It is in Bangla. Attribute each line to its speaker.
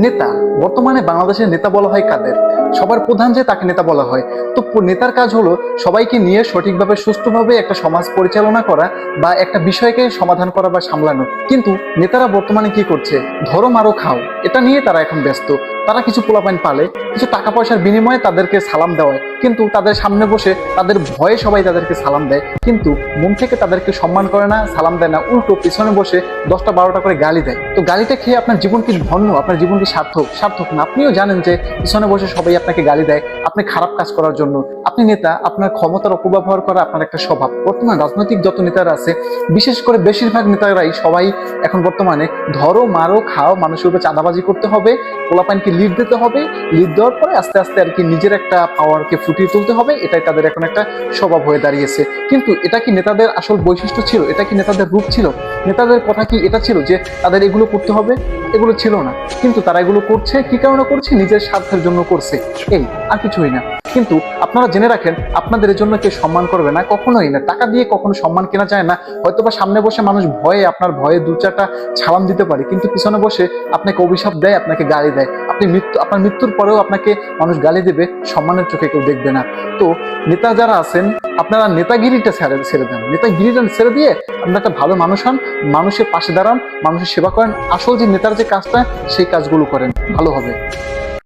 Speaker 1: নেতা, বর্তমানে বাংলাদেশের নেতা বলা হয় কাদের? সবার প্রধান যে তাকে নেতা বলা হয়। তো নেতার কাজ হলো সবাইকে নিয়ে সঠিকভাবে সুষ্ঠুভাবে একটা সমাজ পরিচালনা করা বা একটা বিষয়কে সমাধান করা বা সামলানো। কিন্তু নেতারা বর্তমানে কি করছে? ধরো মারো খাও, এটা নিয়ে তারা এখন ব্যস্ত। তারা কিছু পোলাপাইন পালে, কিছু টাকা পয়সার বিনিময়ে তাদেরকে সালাম দেওয়ায়, কিন্তু তাদের সামনে বসে তাদের ভয়ে সবাই তাদেরকে সালাম দেয়, কিন্তু মন থেকে তাদেরকে সম্মান করে না, সালাম দেয় না, উল্টো পিছনে বসে 10টা 12টা করে গালি দেয়। তো গালিটা খেয়ে আপনার জীবন কি ধন্য? আপনার জীবন কি সার্থক? সার্থক না। আপনিও জানেন যে পিছনে বসে সবাই আপনাকে গালি দেয় আপনি খারাপ কাজ করার জন্য। আপনি নেতা, আপনার ক্ষমতার অপব্যবহার করা আপনার একটা স্বভাব। বর্তমান রাজনৈতিক যত নেতারা আছে, বিশেষ করে বেশিরভাগ নেতারাই সবাই এখন বর্তমানে ধরো মারো খাও, মানুষের উপর চাঁদাবাজি করতে হবে, পোলাপাইনকে লিড দিতে হবে, লিড দেওয়ার পরে আস্তে আস্তে আর কি নিজের একটা পাওয়ারকে ফুটিয়ে তুলতে হবে, এটাই তাদের এখন একটা স্বভাব হয়ে দাঁড়িয়েছে। কিন্তু এটা কি নেতাদের আসল বৈশিষ্ট্য ছিল? এটা কি নেতাদের রূপ ছিল? নেতাদের কথা কি এটা ছিল যে তাদের এগুলো করতে হবে? এগুলো ছিল না। কিন্তু তারা এগুলো করছে কি কারণে করছে? নিজের স্বার্থের জন্য করছে, এই আর কিছুই না। কিন্তু আপনারা জেনে রাখেন, আপনাদের এর জন্য কেউ সম্মান করবে না, কখনোই না। টাকা দিয়ে কখনো সম্মান কেনা যায় না। হয়তোবা সামনে বসে মানুষ ভয়ে, আপনার ভয়ে 2-4টা সালাম দিতে পারে, কিন্তু পিছনে বসে আপনাকে অভিশাপ দেয়, আপনাকে গালি দেয়। আপনার মৃত্যুর পরেও আপনাকে মানুষ গালি দেবে, সম্মানের চোখে কেউ দেখবে না। তো নেতা যারা আছেন, আপনারা নেতাগিরিটা ছেড়ে দেন। নেতাগিরিটা ছেড়ে দিয়ে আপনারা একটা ভালো মানুষ হন, মানুষের পাশে দাঁড়ান, মানুষের সেবা করেন। আসল যে নেতার যে কাজটা, সেই কাজগুলো করেন, ভালো হবে।